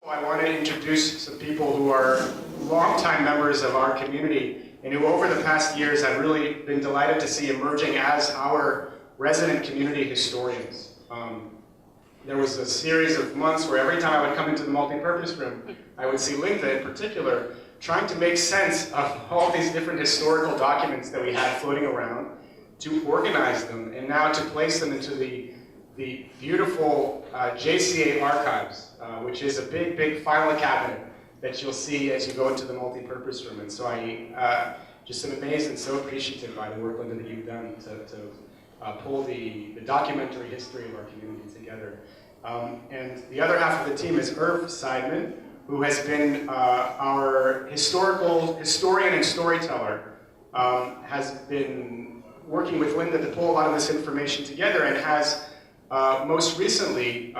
I want to introduce some people who are longtime members of our community and who over the past years have really been delighted to see emerging as our resident community historians. There was a series of months where every time I would come into the multi-purpose room, I would see Linda in particular trying to make sense of all these different historical documents that we had floating around, to organize them, and now to place them into the beautiful JCA archives, which is a big, big filing cabinet that you'll see as you go into the multi-purpose room. And so I just am amazed and so appreciative by the work, Linda, that you've done to pull the documentary history of our community together. And the other half of the team is Irving Seidman, who has been our historian and storyteller, has been working with Linda to pull a lot of this information together, and has most recently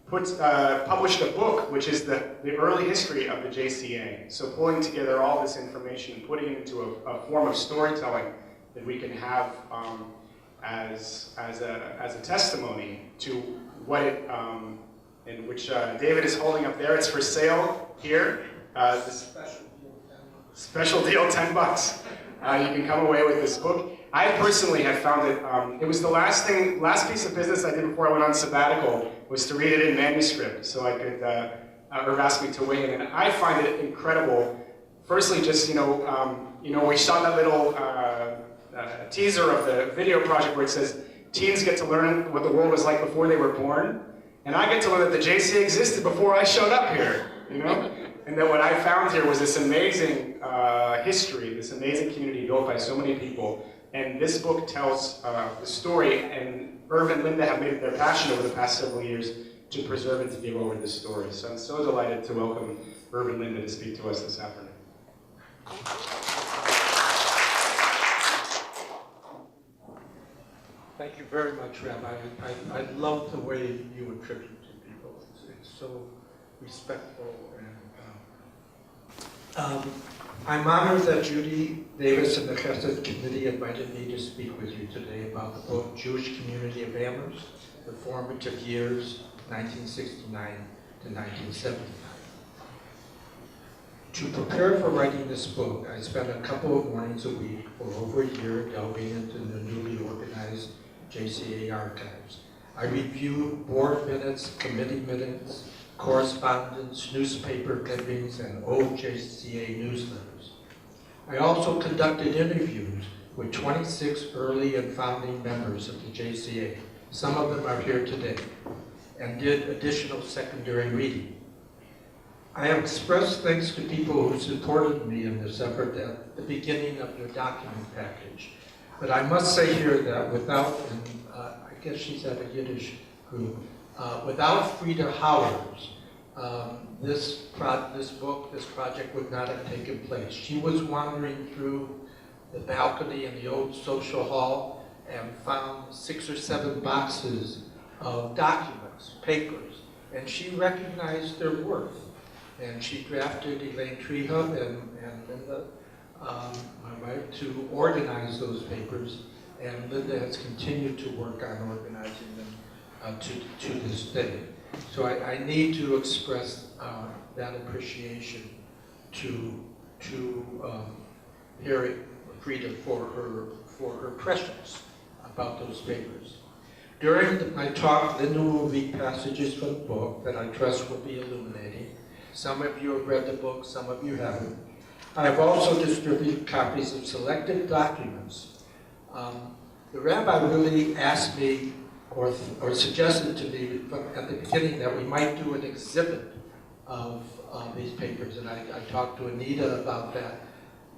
published a book which is the early history of the JCA. So pulling together all this information, putting it into a form of storytelling that we can have as a testimony to what it, in which David is holding up there. It's for sale here. This special deal, $10. You can come away with this book. I personally have found it, it was the last piece of business I did before I went on sabbatical, was to read it in manuscript, so I could, Irv asked me to weigh in, and I find it incredible. Firstly, just, we shot that little teaser of the video project where it says, teens get to learn what the world was like before they were born, and I get to learn that the JCA existed before I showed up here, And that what I found here was this amazing history, this amazing community built by so many people. And this book tells the story, and Irv and Linda have made it their passion over the past several years to preserve and to give over this story. So I'm so delighted to welcome Irv and Linda to speak to us this afternoon. Thank you very much, Rabbi. I love the way you attribute to people. It's so respectful. And I'm honored that Judy Davis and the Chesed Committee invited me to speak with you today about the book Jewish Community of Amherst, The Formative Years, 1969 to 1979. To prepare for writing this book, I spent a couple of mornings a week for over a year delving into the newly organized JCA archives. I reviewed board minutes, committee minutes, correspondence, newspaper clippings, and old JCA newsletters. I also conducted interviews with 26 early and founding members of the JCA. Some of them are here today, and did additional secondary reading. I have expressed thanks to people who supported me in this effort at the beginning of your document package. But I must say here that without, and I guess she's at a Yiddish group, without Frida Howers, this project would not have taken place. She was wandering through the balcony in the old social hall and found 6 or 7 boxes of documents, papers, and she recognized their worth. And she drafted Elaine Treehub and Linda, my wife, to organize those papers, and Linda has continued to work on organizing them to this day. So I need to express that appreciation to Frida for her prescience about those papers. During my talk, Linda will read passages from the book that I trust will be illuminating. Some of you have read the book, some of you haven't. I have also distributed copies of selected documents. The rabbi really asked me, or suggested to me at the beginning, that we might do an exhibit of these papers, and I talked to Anita about that.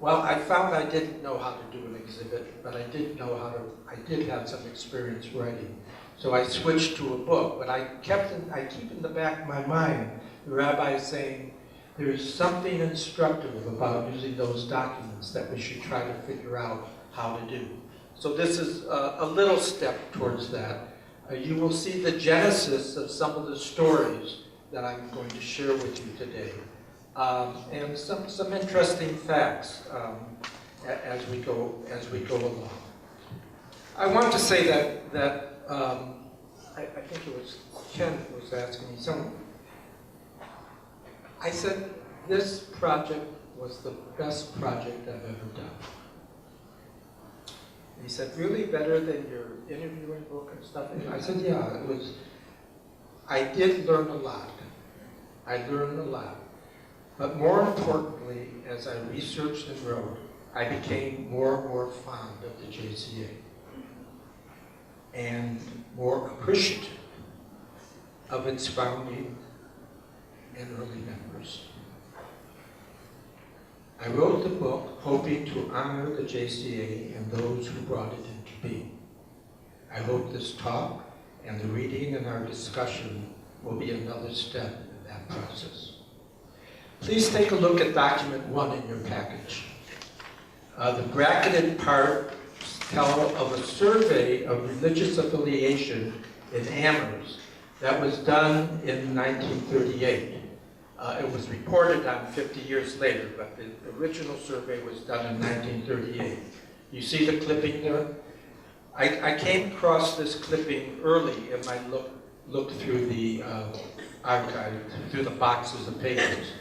Well, I found I didn't know how to do an exhibit, but I did have some experience writing. So I switched to a book, but I keep in the back of my mind the rabbi saying, there's something instructive about using those documents that we should try to figure out how to do. So this is a little step towards that. You will see the genesis of some of the stories that I'm going to share with you today, and some interesting facts as we go along. I want to say that I think it was Ken who was asking me I said, this project was the best project I've ever done. And he said, really better than your interviewing book and stuff? And I said, yeah, it was. I did learn a lot. I learned a lot. But more importantly, as I researched and wrote, I became more and more fond of the JCA and more appreciative of its founding and early members. I wrote the book hoping to honor the JCA and those who brought it into being. I hope this talk and the reading and our discussion will be another step in that process. Please take a look at document 1 in your package. The bracketed parts tell of a survey of religious affiliation in Amherst that was done in 1938. It was reported on 50 years later, but the original survey was done in 1938. You see the clipping there? I came across this clipping early in my look through the archive, through the boxes of papers.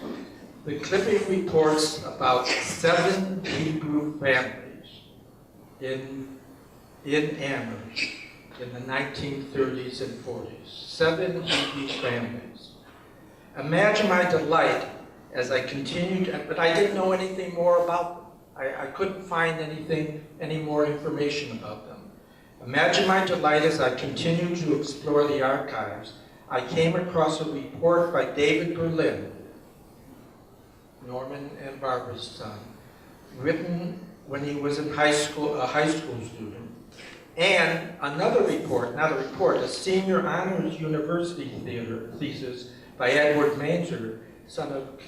The clipping reports about 7 Hebrew families in Amherst in the 1930s and 40s. 7 Hebrew families. Imagine my delight as I continued, but I didn't know anything more about them. I couldn't find any more information about them. Imagine my delight as I continued to explore the archives. I came across a report by David Berlin, Norman and Barbara's son, written when he was in high school, a high school student, and another report, a senior honors university thesis by Edward Mainzer, son of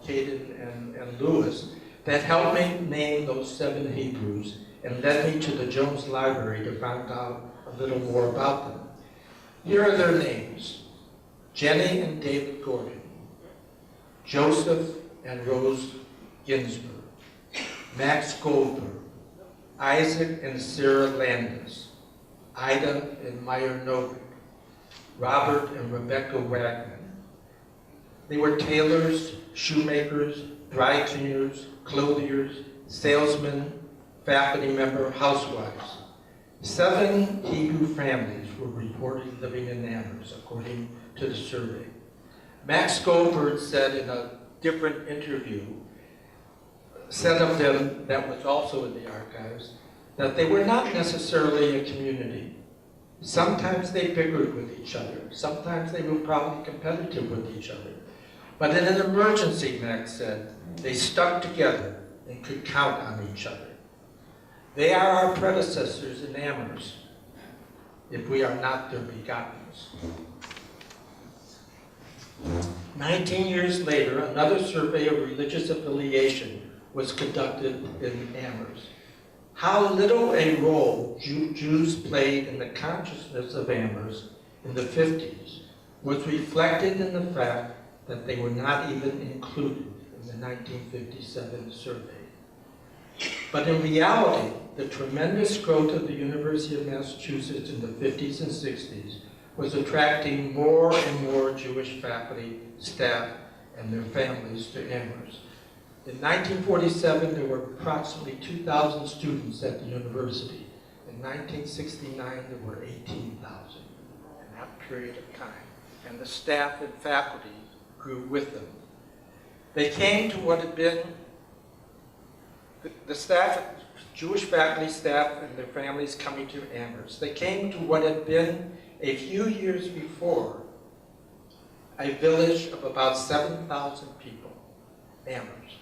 Caden and Lewis, that helped me name those 7 Hebrews and led me to the Jones Library to find out a little more about them. Here are their names: Jenny and David Gordon, Joseph and Rose Ginsburg, Max Goldberg, Isaac and Sarah Landis, Ida and Meyer Novick, Robert and Rebecca Wagner. They were tailors, shoemakers, dry cleaners, clothiers, salesmen, faculty member, housewives. 7 Hebrew families were reported living in Amherst, according to the survey. Max Goldberg said in a different interview, said of them, that was also in the archives, that they were not necessarily a community. Sometimes they bickered with each other. Sometimes they were probably competitive with each other. But in an emergency, Max said, they stuck together and could count on each other. They are our predecessors in Amherst, if we are not their begottens. 19 years later, another survey of religious affiliation was conducted in Amherst. How little a role Jews played in the consciousness of Amherst in the 50s was reflected in the fact that they were not even included in the 1957 survey. But in reality, the tremendous growth of the University of Massachusetts in the 50s and 60s was attracting more and more Jewish faculty, staff, and their families to Amherst. In 1947, there were approximately 2,000 students at the university. In 1969, there were 18,000 in that period of time. And the staff and faculty grew with them. They came to what had been the staff, Jewish faculty, staff, and their families coming to Amherst. They came to what had been, a few years before, a village of about 7,000 people, Amherst.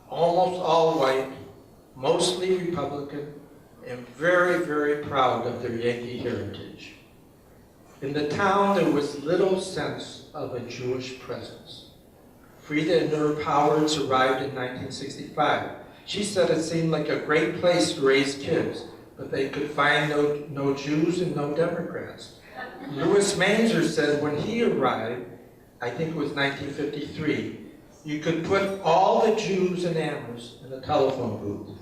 Almost all white, mostly Republican, and very, very proud of their Yankee heritage. In the town, there was little sense of a Jewish presence. Frida and Irv Howards arrived in 1965. She said it seemed like a great place to raise kids, but they could find no Jews and no Democrats. Louis Mainzer said when he arrived, I think it was 1953, you could put all the Jews in Amherst in a telephone booth.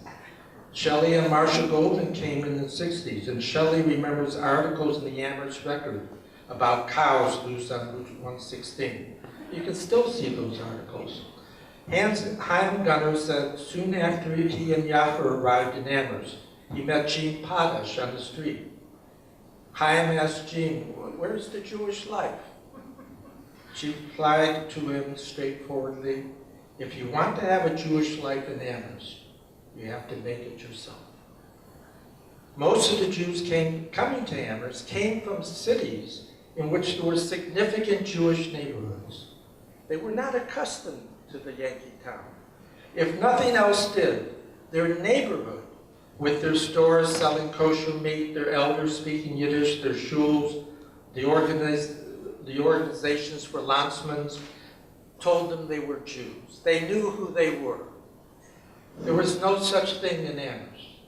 Shelley and Marcia Goldman came in the 60s, and Shelley remembers articles in the Amherst Record about cows loose on Route 116. You can still see those articles. Haim Gunner said soon after he and Yaffa arrived in Amherst, he met Jeanne Potash on the street. Haim asked Jeanne, "Where's the Jewish life?" She replied to him straightforwardly, "If you want to have a Jewish life in Amherst, you have to make it yourself." Most of the Jews coming to Amherst came from cities in which there were significant Jewish neighborhoods. They were not accustomed to the Yankee town. If nothing else did, their neighborhood, with their stores selling kosher meat, their elders speaking Yiddish, their shuls, the organizations for landsmans, told them they were Jews. They knew who they were. There was no such thing in Amherst.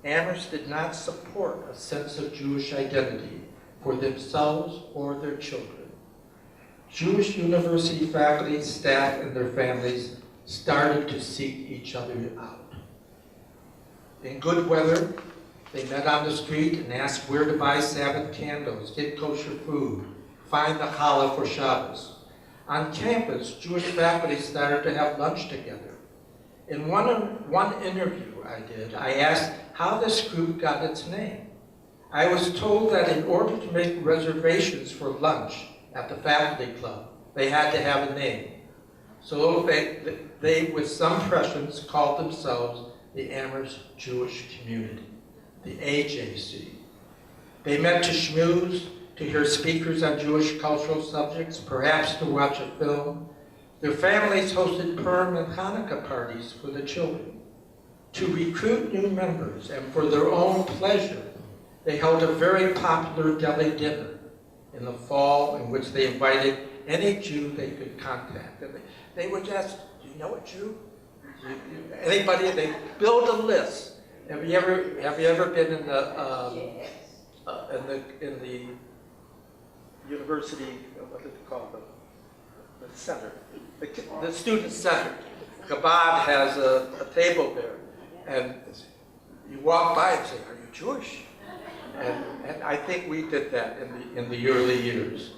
Amherst did not support a sense of Jewish identity for themselves or their children. Jewish university faculty, staff, and their families started to seek each other out. In good weather, they met on the street and asked where to buy Sabbath candles, get kosher food, find the challah for Shabbos. On campus, Jewish faculty started to have lunch together. In one interview I asked how this group got its name. I was told that in order to make reservations for lunch at the faculty club, they had to have a name. So they with some prescience, called themselves the Amherst Jewish Community, the AJC. They met to schmooze, to hear speakers on Jewish cultural subjects, perhaps to watch a film. Their families hosted Purim and Hanukkah parties for the children. To recruit new members and for their own pleasure, they held a very popular deli dinner in the fall in which they invited any Jew they could contact. And they would ask, "Do you know a Jew? Anybody?" They build a list. Have you ever been in the university? What is it called? The center, the student center. Chabad has a table there, and you walk by and say, "Are you Jewish?" And I think we did that in the early years.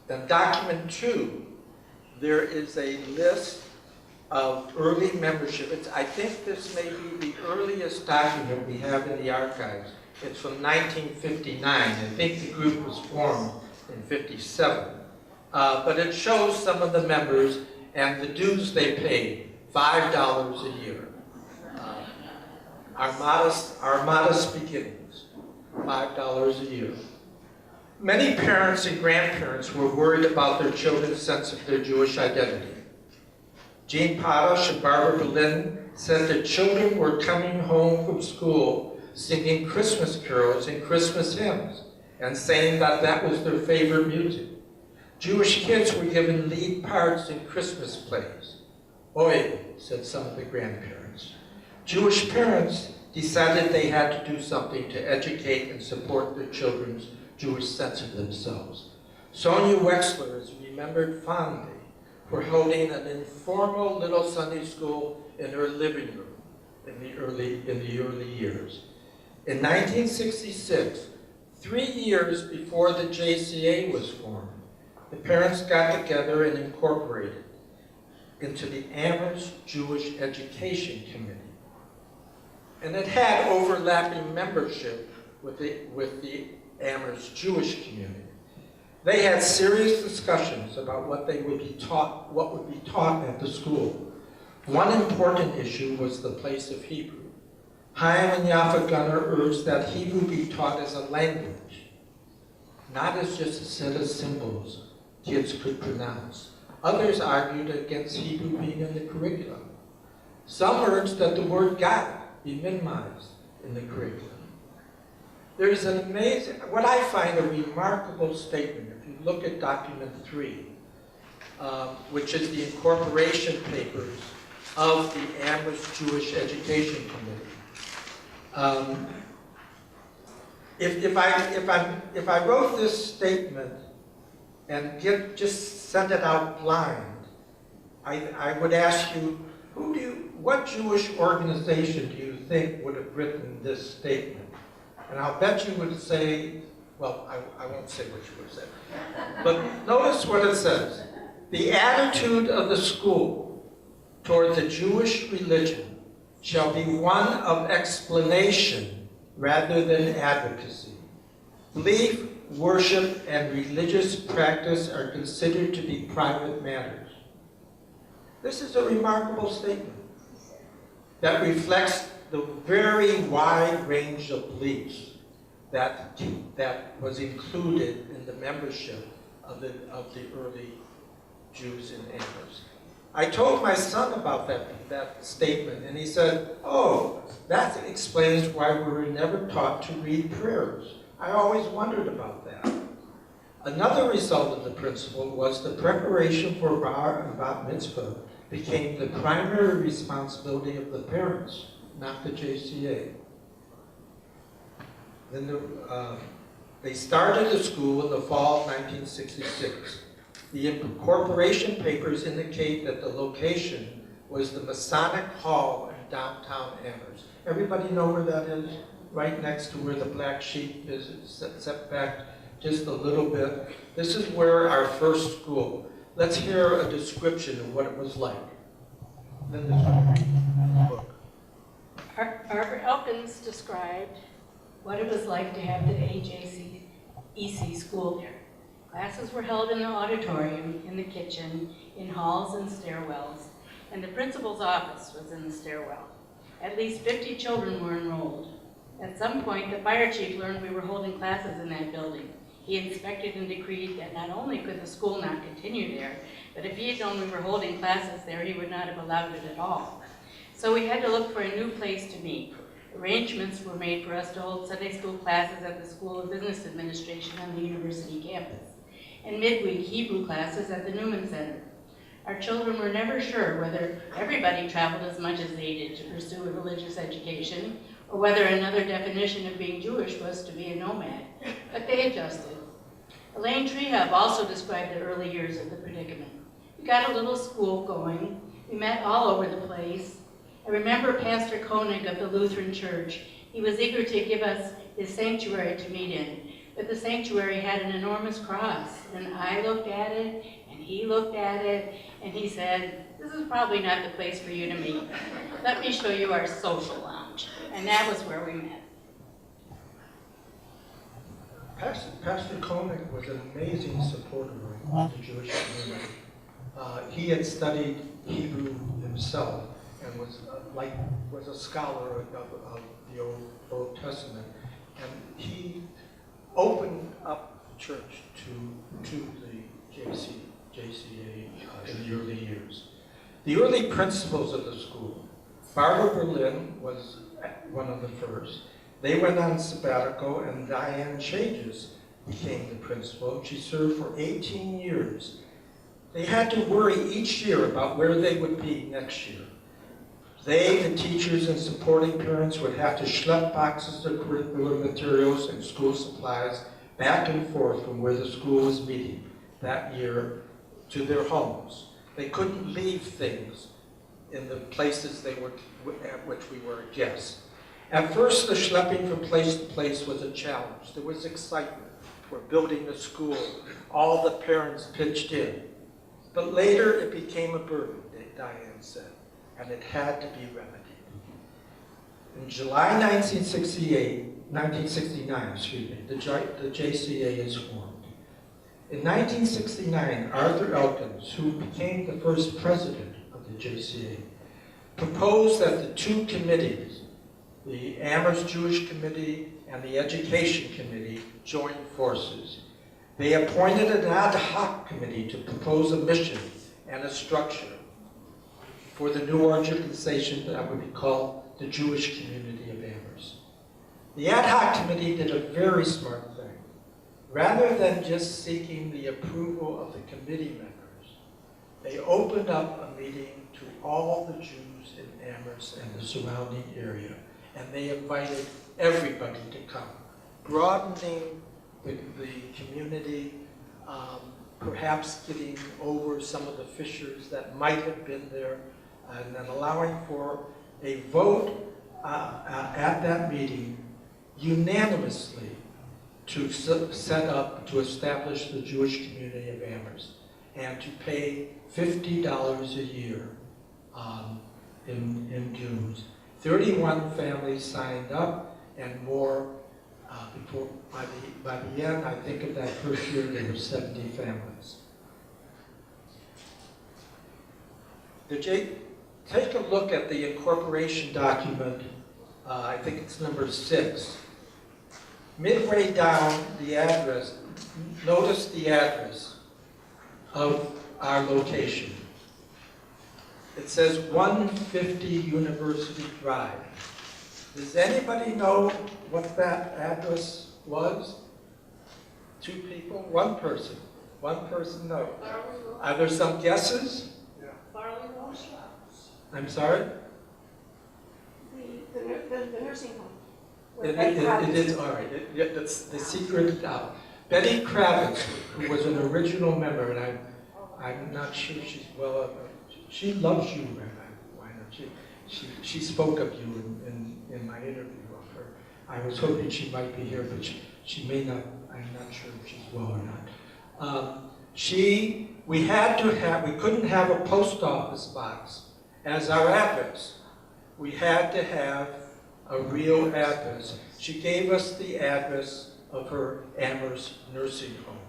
In document 2, there is a list of early membership. I think this may be the earliest document we have in the archives. It's from 1959. I think the group was formed in 57. But it shows some of the members and the dues they paid, $5 a year. Our modest beginnings, $5 a year. Many parents and grandparents were worried about their children's sense of their Jewish identity. Jeanne Potash and Barbara Berlin said that children were coming home from school singing Christmas carols and Christmas hymns and saying that that was their favorite music. Jewish kids were given lead parts in Christmas plays. Oy, said some of the grandparents. Jewish parents decided they had to do something to educate and support their children's Jewish sense of themselves. Sonia Wexler is remembered fondly for holding an informal little Sunday school in her living room in the early years. In 1966, 3 years before the JCA was formed, the parents got together and incorporated into the Amherst Jewish Education Committee. And it had overlapping membership with the Amherst Jewish community. They had serious discussions about what would be taught at the school. One important issue was the place of Hebrew. Haim and Yaffa Gunner urged that Hebrew be taught as a language, not as just a set of symbols kids could pronounce. Others argued against Hebrew being in the curriculum. Some urged that the word God be minimized in the curriculum. There is an amazing, what I find a remarkable statement, if you look at document 3, which is the incorporation papers of the Amherst Jewish Education Committee. If I wrote this statement and just send it out blind, I would ask you, what Jewish organization do you think would have written this statement? And I'll bet you would say Well, I won't say what you were saying. But notice what it says. The attitude of the school toward the Jewish religion shall be one of explanation rather than advocacy. Belief, worship, and religious practice are considered to be private matters. This is a remarkable statement that reflects the very wide range of beliefs that was included in the membership of the early Jews in Amherst. I told my son about that statement, and he said, "Oh, that explains why we were never taught to read prayers. I always wondered about that." Another result of the principle was the preparation for bar and bat mitzvah became the primary responsibility of the parents, not the JCA. Then they started the school in the fall of 1966. The incorporation papers indicate that the location was the Masonic Hall in downtown Amherst. Everybody know where that is? Right next to where the black sheep is, set back just a little bit. This is where our first school. Let's hear a description of what it was like. Then this book. Barbara Elkins described what it was like to have the AJCEC school there. Classes were held in the auditorium, in the kitchen, in halls and stairwells, and the principal's office was in the stairwell. At least 50 children were enrolled. At some point, the fire chief learned we were holding classes in that building. He inspected and decreed that not only could the school not continue there, but if he had known we were holding classes there, he would not have allowed it at all. So we had to look for a new place to meet. Arrangements were made for us to hold Sunday school classes at the School of Business Administration on the university campus, and midweek Hebrew classes at the Newman Center. Our children were never sure whether everybody traveled as much as they did to pursue a religious education, or whether another definition of being Jewish was to be a nomad, but they adjusted. Elaine Trehub also described the early years of the predicament. We got a little school going. We met all over the place. I remember Pastor Koenig of the Lutheran Church. He was eager to give us his sanctuary to meet in, but the sanctuary had an enormous cross, and I looked at it, and he looked at it, and he said, "This is probably not the place for you to meet. Let me show you our social lounge." And that was where we met. Pastor Koenig was an amazing supporter of the Jewish community. He had studied Hebrew himself and was a scholar of the Old Testament, and he opened up the church to the JCA in the early years. The early principals of the school, Barbara Berlin was one of the first. They went on sabbatical, and Diane Changes became the principal. She served for 18 years. They had to worry each year about where they would be next year. They, the teachers and supporting parents, would have to schlep boxes of curricular materials and school supplies back and forth from where the school was meeting that year to their homes. They couldn't leave things in the places at which we were guests. At first, the schlepping from place to place was a challenge. There was excitement. We're building a school. All the parents pitched in. But later, it became a burden, Diane said, and it had to be remedied. In July 1969, the JCA is formed. In 1969, Arthur Elkins, who became the first president of the JCA, proposed that the two committees, the Amherst Jewish Committee and the Education Committee, join forces. They appointed an ad hoc committee to propose a mission and a structure for the new organization that would be called the Jewish Community of Amherst. The ad hoc committee did a very smart thing. Rather than just seeking the approval of the committee members, they opened up a meeting to all the Jews in Amherst and the surrounding area, and they invited everybody to come, broadening the community, perhaps getting over some of the fissures that might have been there, and then allowing for a vote at that meeting unanimously to to establish the Jewish Community of Amherst and to pay $50 a year in dues. 31 families signed up, and more by the end, I think of that first year, there were 70 families. Take a look at the incorporation document. I think it's number 6. Midway down the address, notice the address of our location. It says 150 University Drive. Does anybody know what that address was? 2 people? 1 person. 1 person knows. Are there some guesses? I'm sorry? The nursing home. It is, all right. That's the secret out. Betty Kravitz, who was an original member, and I'm not sure she's well, she loves you, Rabbi Weiner. She spoke of you in my interview of her. I was hoping she might be here, but she may not. I'm not sure if she's well or not. We couldn't have a post office box as our address. We had to have a real address. She gave us the address of her Amherst nursing home.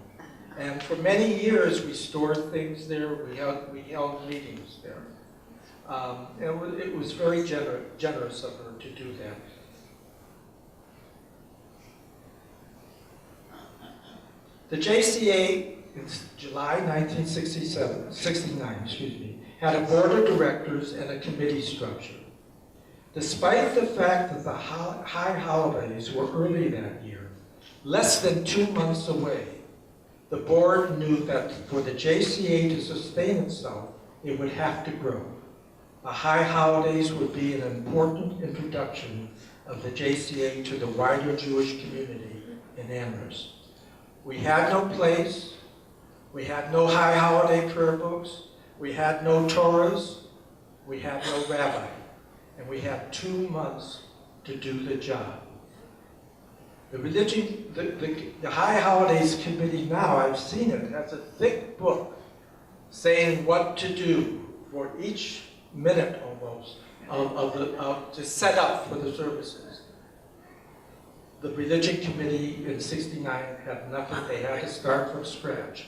And for many years, we stored things there. We held meetings there. It was very generous of her to do that. The JCA in July 1969, had a board of directors and a committee structure. Despite the fact that the high holidays were early that year, less than 2 months away, the board knew that for the JCA to sustain itself, it would have to grow. The high holidays would be an important introduction of the JCA to the wider Jewish community in Amherst. We had no place, we had no high holiday prayer books, we had no Torahs, we had no rabbi, and we had 2 months to do the job. The High Holidays Committee now, I've seen it, has a thick book saying what to do for each minute almost to set up for the services. The Religion Committee in '69 had nothing, they had to start from scratch.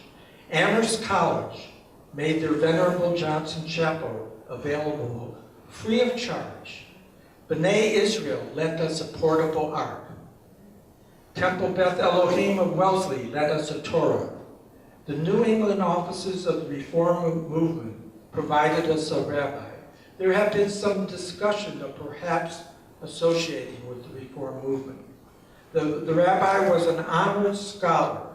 Amherst College made their Venerable Johnson Chapel available free of charge. B'nai Israel lent us a portable ark. Temple Beth Elohim of Wellesley lent us a Torah. The New England offices of the Reform movement provided us a rabbi. There have been some discussion of perhaps associating with the Reform movement. The rabbi was an honored scholar.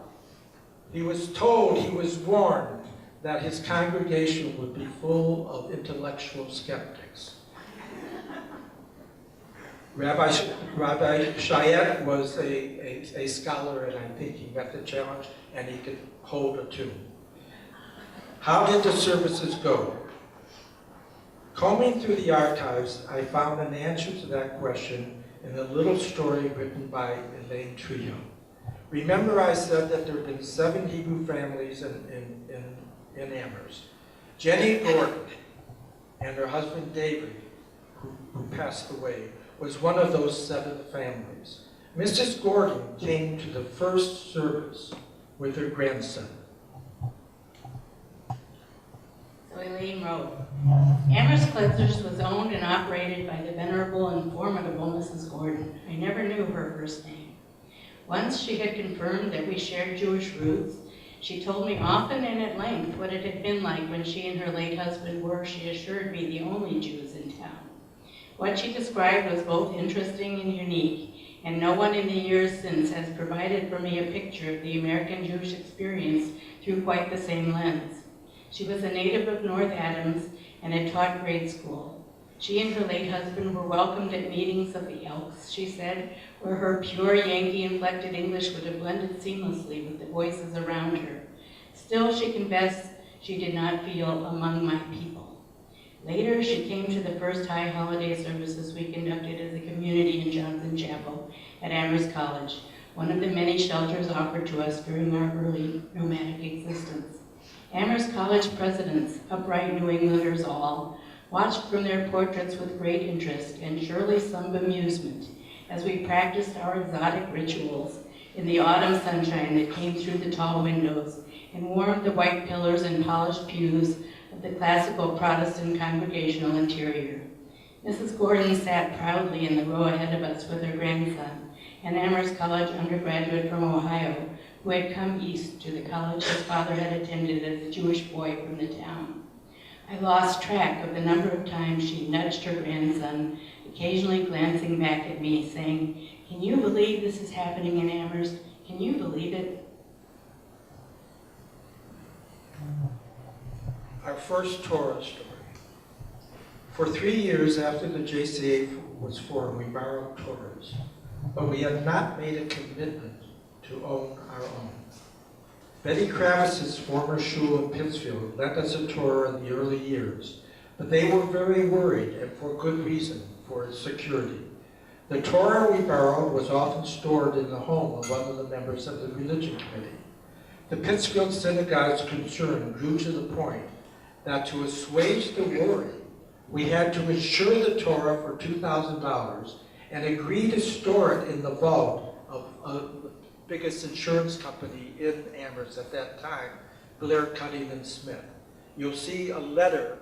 He was told, he was warned, that his congregation would be full of intellectual skeptics. Rabbi Shayet was a scholar, and I think he met the challenge, and he could hold a tune. How did the services go? Combing through the archives, I found an answer to that question in a little story written by Elaine Trio. Remember I said that there have been 7 Hebrew families in Amherst. Jenny Gordon and her husband David, who passed away, was one of those 7 families. Mrs. Gordon came to the first service with her grandson. So Elaine wrote, Amherst Kletzers was owned and operated by the venerable and formidable Mrs. Gordon. I never knew her first name. Once she had confirmed that we shared Jewish roots, she told me often and at length what it had been like when she and her late husband were, she assured me, the only Jews in town. What she described was both interesting and unique, and no one in the years since has provided for me a picture of the American Jewish experience through quite the same lens. She was a native of North Adams and had taught grade school. She and her late husband were welcomed at meetings of the Elks, she said, where her pure Yankee-inflected English would have blended seamlessly with the voices around her. Still, she confessed she did not feel among my people. Later, she came to the first high holiday services we conducted as a community in Johnson Chapel at Amherst College, one of the many shelters offered to us during our early nomadic existence. Amherst College presidents, upright New Englanders all, watched from their portraits with great interest and surely some bemusement as we practiced our exotic rituals in the autumn sunshine that came through the tall windows and warmed the white pillars and polished pews of the classical Protestant congregational interior. Mrs. Gordon sat proudly in the row ahead of us with her grandson, an Amherst College undergraduate from Ohio who had come east to the college his father had attended as a Jewish boy from the town. I lost track of the number of times she nudged her grandson, occasionally glancing back at me, saying, "Can you believe this is happening in Amherst? Can you believe it?" Our first Torah story. For 3 years after the JCA was formed, we borrowed Torahs, but we had not made a commitment to own our own. Betty Kravitz's former shul in Pittsfield lent us a Torah in the early years, but they were very worried, and for good reason, for its security. The Torah we borrowed was often stored in the home of one of the members of the religion committee. The Pittsfield synagogue's concern grew to the point that to assuage the worry, we had to insure the Torah for $2,000 and agree to store it in the vault of the biggest insurance company in Amherst at that time, Blair, Cutting and Smith. You'll see a letter,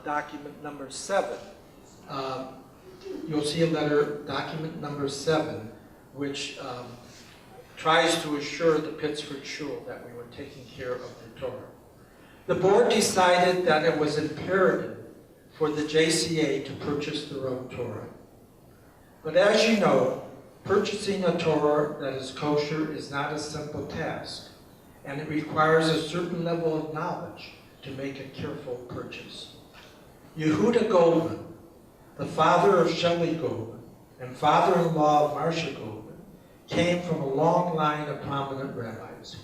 document number 7. Document number 7, which tries to assure the Pittsford Shul that we were taking care of the Torah. The board decided that it was imperative for the JCA to purchase their own Torah. But as you know, purchasing a Torah that is kosher is not a simple task, and it requires a certain level of knowledge to make a careful purchase. Yehuda Goldman, the father of Shelley Goldman and father-in-law of Marcia Goldman, came from a long line of prominent rabbis.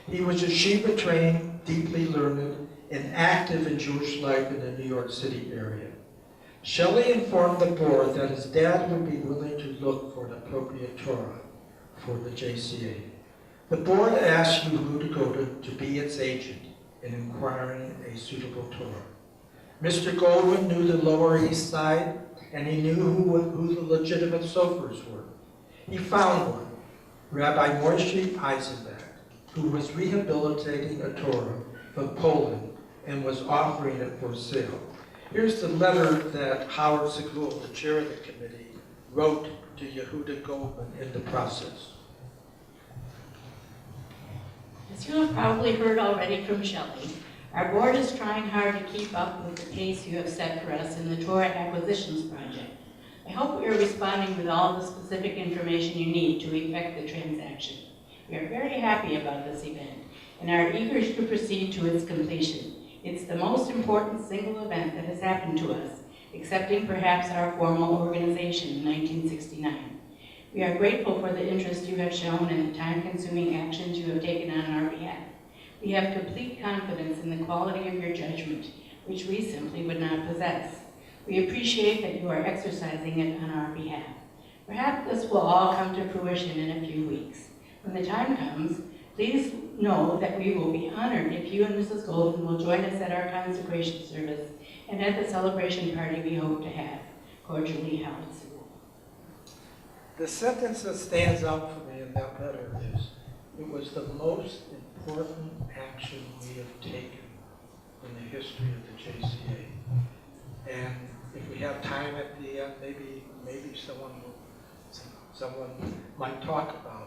He was yeshiva trained, deeply learned, and active in Jewish life in the New York City area. Shelley informed the board that his dad would be willing to look for an appropriate Torah for the JCA. The board asked Yehuda Goldman to be its agent in inquiring a suitable Torah. Mr. Goldman knew the Lower East Side, and he knew who the legitimate sofers were. He found one, Rabbi Moshe Eisenbach, who was rehabilitating a Torah from Poland and was offering it for sale. Here's the letter that Howard Segul, the chair of the committee, wrote to Yehuda Goldman in the process. As you have probably heard already from Shelley, our board is trying hard to keep up with the pace you have set for us in the Torah Acquisitions Project. I hope we are responding with all the specific information you need to effect the transaction. We are very happy about this event and are eager to proceed to its completion. It's the most important single event that has happened to us, excepting perhaps our formal organization in 1969. We are grateful for the interest you have shown and the time-consuming actions you have taken on our behalf. We have complete confidence in the quality of your judgment, which we simply would not possess. We appreciate that you are exercising it on our behalf. Perhaps this will all come to fruition in a few weeks. When the time comes, please know that we will be honored if you and Mrs. Golden will join us at our consecration service and at the celebration party we hope to have. Cordially, Howard Segul. The sentence that stands out for me in that letter is, it was the most important action we have taken in the history of the JCA. And if we have time at the end, maybe someone might talk about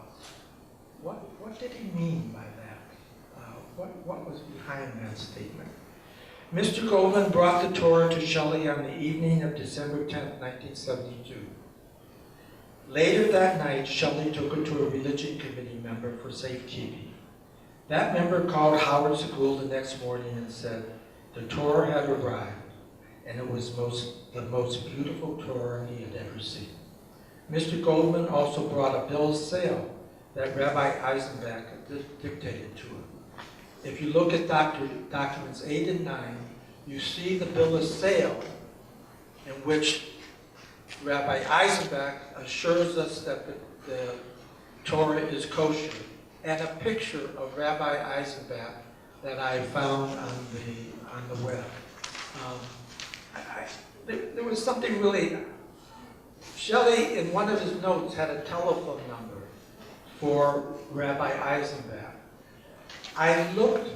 what did he mean by that? What was behind that statement? Mr. Goldman brought the Torah to Shelley on the evening of December 10, 1972. Later that night, Shelley took it to a religion committee member for safekeeping. That member called Howard Segul the next morning and said the Torah had arrived, and it was the most beautiful Torah he had ever seen. Mr. Goldman also brought a bill of sale that Rabbi Eisenbach dictated to him. If you look at documents 8 and 9, you see the bill of sale in which Rabbi Eisenbach assures us that the Torah is kosher, and a picture of Rabbi Eisenbach that I found on the web. There was something really. Shelley, in one of his notes, had a telephone number for Rabbi Eisenbach. I looked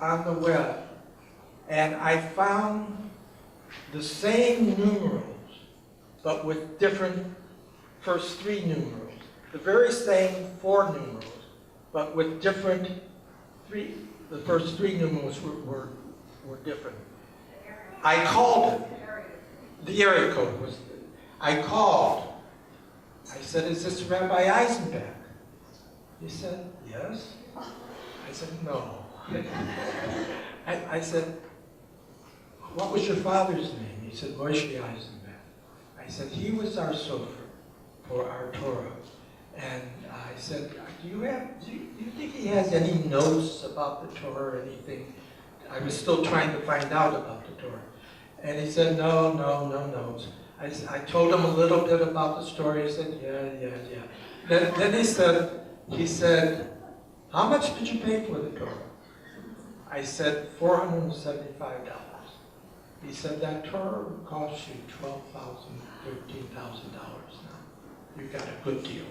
on the web, and I found the same numerals, but with different first three numerals. The very same four numerals, but with different the first three numerals were different. I called him. The area code was, I called. I said, is this Rabbi Eisenbach? He said, yes. I said, no. I said, what was your father's name? He said, Moshe Eisenbach. I said, he was our sofer for our Torah. And I said, do you think he has any notes about the Torah or anything? I was still trying to find out about the Torah. And he said, no notes. I told him a little bit about the story. He said, yeah. Then he said, how much did you pay for the Torah? I said, $475. He said, that Torah would cost you $12,000, $13,000 now. You got a good deal.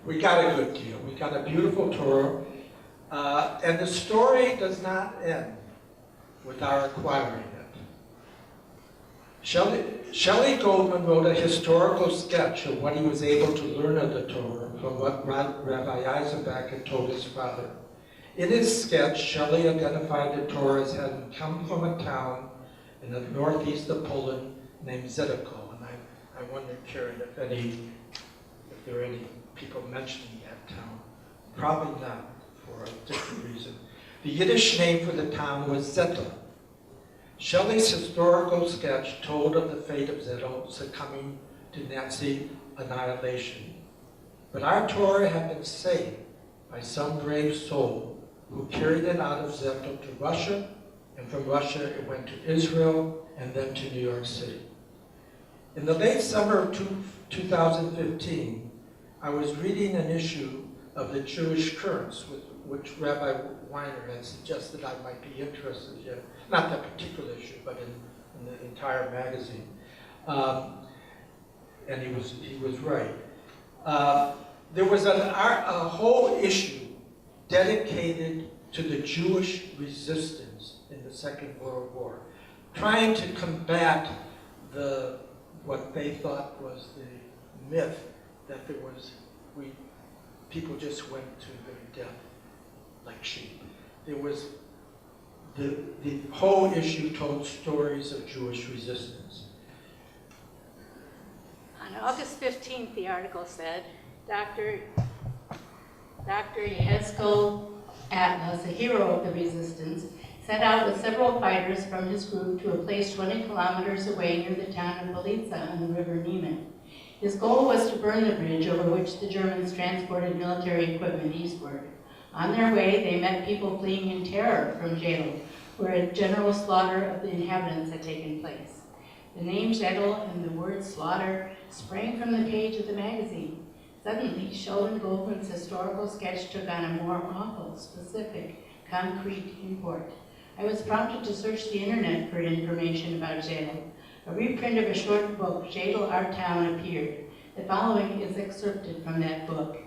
We got a good deal. We got a beautiful Torah. And the story does not end with our acquiring it. Shelley Goldman wrote a historical sketch of what he was able to learn of the Torah from what Rabbi Eisenbach had told his father. In his sketch, Shelley identified the Torah as having come from a town in the northeast of Poland named Zedeko. And I wonder, Karen, if there are any people mentioning that town. Probably not, for a different reason. The Yiddish name for the town was Zettel. Shelley's historical sketch told of the fate of Zettel succumbing to Nazi annihilation. But our Torah had been saved by some brave soul who carried it out of Zettel to Russia, and from Russia it went to Israel, and then to New York City. In the late summer of 2015, I was reading an issue of the Jewish Currents, which Rabbi Weiner had suggested I might be interested in. Not that particular issue, but in the entire magazine. And he was right. There was a whole issue dedicated to the Jewish resistance in the Second World War, trying to combat what they thought was the myth that people just went to their death like sheep. There was the whole issue told stories of Jewish resistance. On August 15th, the article said, Dr. Yehezkel Atlas, a hero of the resistance, set out with several fighters from his group to a place 20 kilometers away near the town of Belitsa on the river Niemen. His goal was to burn the bridge over which the Germans transported military equipment eastward. On their way, they met people fleeing in terror from Zettel, where a general slaughter of the inhabitants had taken place. The name Zettel and the word slaughter sprang from the page of the magazine. Suddenly, Sheldon Goldman's historical sketch took on a more awful, specific, concrete import. I was prompted to search the internet for information about Zettel. A reprint of a short book, Zettel, Our Town, appeared. The following is excerpted from that book.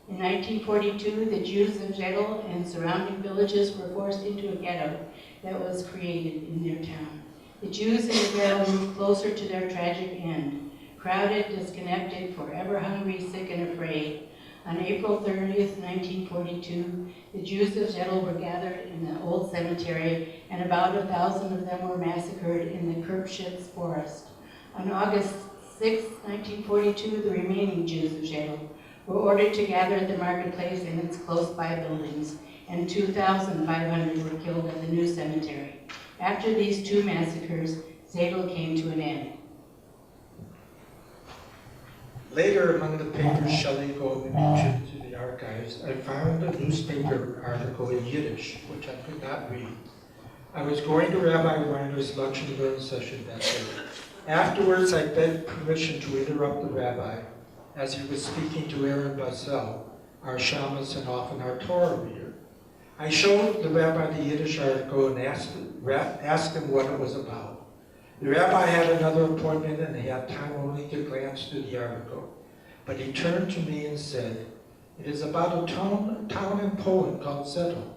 In 1942, the Jews of Zettel and surrounding villages were forced into a ghetto that was created in their town. The Jews in the ghetto moved closer to their tragic end. Crowded, disconnected, forever hungry, sick, and afraid. On April 30th, 1942, the Jews of Zettel were gathered in the old cemetery, and about 1,000 of them were massacred in the Kirpschitz forest. On August 6, 1942, the remaining Jews of Zettel were ordered to gather at the marketplace and its close-by buildings, and 2,500 were killed at the new cemetery. After these two massacres, Zettel came to an end. Later, among the papers Shelley Goldman mentioned to the archives, I found a newspaper article in Yiddish, which I could not read. I was going to Rabbi Weiner's lunch and learn session that day. Afterwards, I begged permission to interrupt the rabbi as he was speaking to Aaron Basel, our shamus and often our Torah reader. I showed the rabbi the Yiddish article and asked him what it was about. The rabbi had another appointment and he had time only to glance through the article. But he turned to me and said, "It is about a town in Poland called Zettel."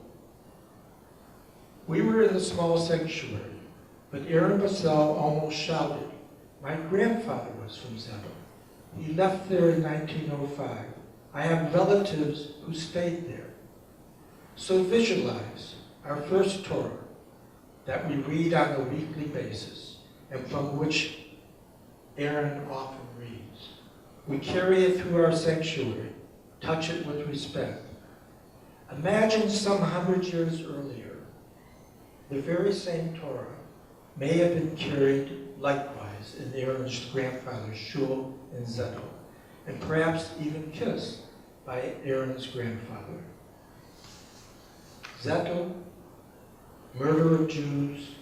We were in a small sanctuary, but Aaron Basel almost shouted, "My grandfather was from Zettel. He left there in 1905. I have relatives who stayed there." So visualize our first Torah that we read on a weekly basis and from which Aaron often reads. We carry it through our sanctuary, touch it with respect. Imagine some 100 years earlier, the very same Torah may have been carried likewise in Aaron's grandfather's shul in Zettel, and perhaps even kissed by Aaron's grandfather. Zettel, murder of Jews,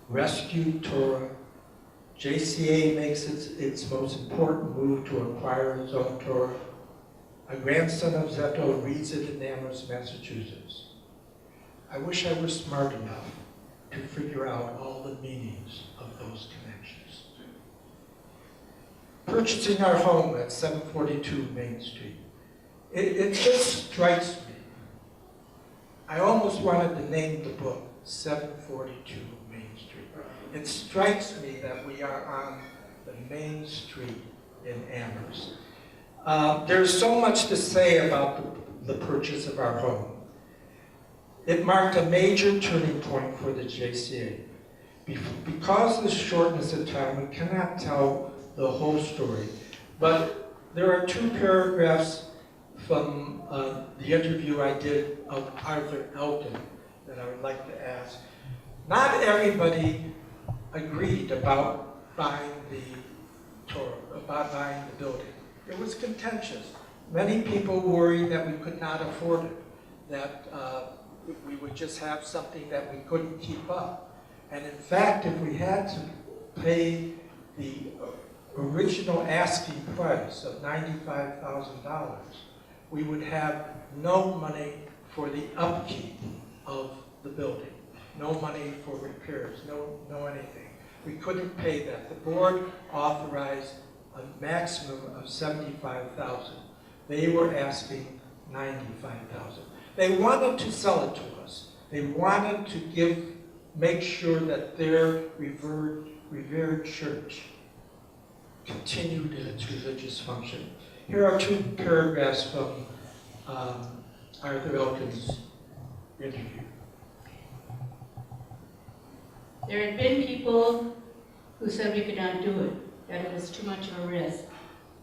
rescued Torah, JCA makes its most important move to acquire its own Torah. A grandson of Zettel reads it in Amherst, Massachusetts. I wish I were smart enough to figure out all the meanings of those connections. Purchasing our home at 742 Main Street. It just strikes me. I almost wanted to name the book 742 Main Street. It strikes me that we are on the main street in Amherst. There's so much to say about the purchase of our home. It marked a major turning point for the JCA. Because of the shortness of time, we cannot tell the whole story, but there are 2 paragraphs from the interview I did of Arthur Elton that I would like to ask. Not everybody agreed about buying the Torah, about buying the building. It was contentious. Many people worried that we could not afford it, that we would just have something that we couldn't keep up. And in fact, if we had to pay the original asking price of $95,000, we would have no money for the upkeep of the building, no money for repairs, no anything. We couldn't pay that. The board authorized a maximum of $75,000. They were asking $95,000. They wanted to sell it to us. They wanted to make sure that their revered church continued in its religious function. Here are 2 paragraphs from Arthur Elton's interview. There had been people who said we could not do it, that it was too much of a risk.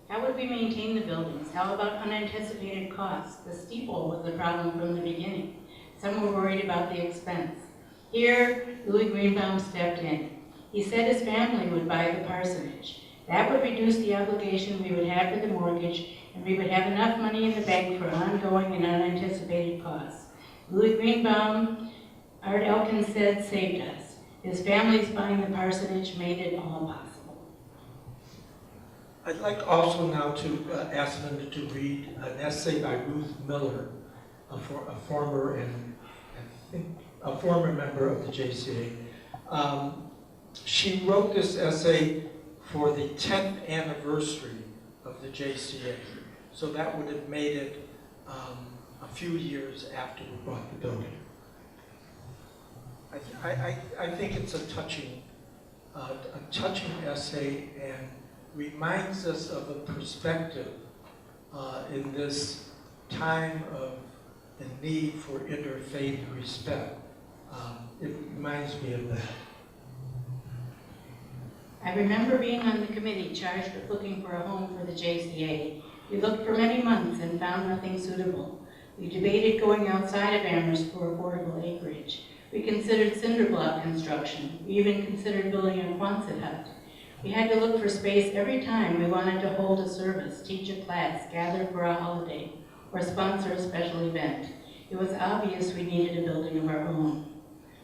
How would we maintain the buildings? How about unanticipated costs? The steeple was the problem from the beginning. Some were worried about the expense. Here, Louis Greenbaum stepped in. He said his family would buy the parsonage. That would reduce the obligation we would have for the mortgage, and we would have enough money in the bank for ongoing and unanticipated costs. Louis Greenbaum, Art Elkin said, saved us. His family's buying the parsonage made it all possible. I'd like also now to ask Linda to read an essay by Ruth Miller, a former member of the JCA. She wrote this essay for the 10th anniversary of the JCA. So that would have made it a few years after we bought the building. I think it's a touching essay and reminds us of a perspective in this time of the need for interfaith respect. It reminds me of that. I remember being on the committee charged with looking for a home for the JCA. We looked for many months and found nothing suitable. We debated going outside of Amherst for affordable acreage. We considered cinder block construction. We even considered building a Quonset hut. We had to look for space every time we wanted to hold a service, teach a class, gather for a holiday, or sponsor a special event. It was obvious we needed a building of our own.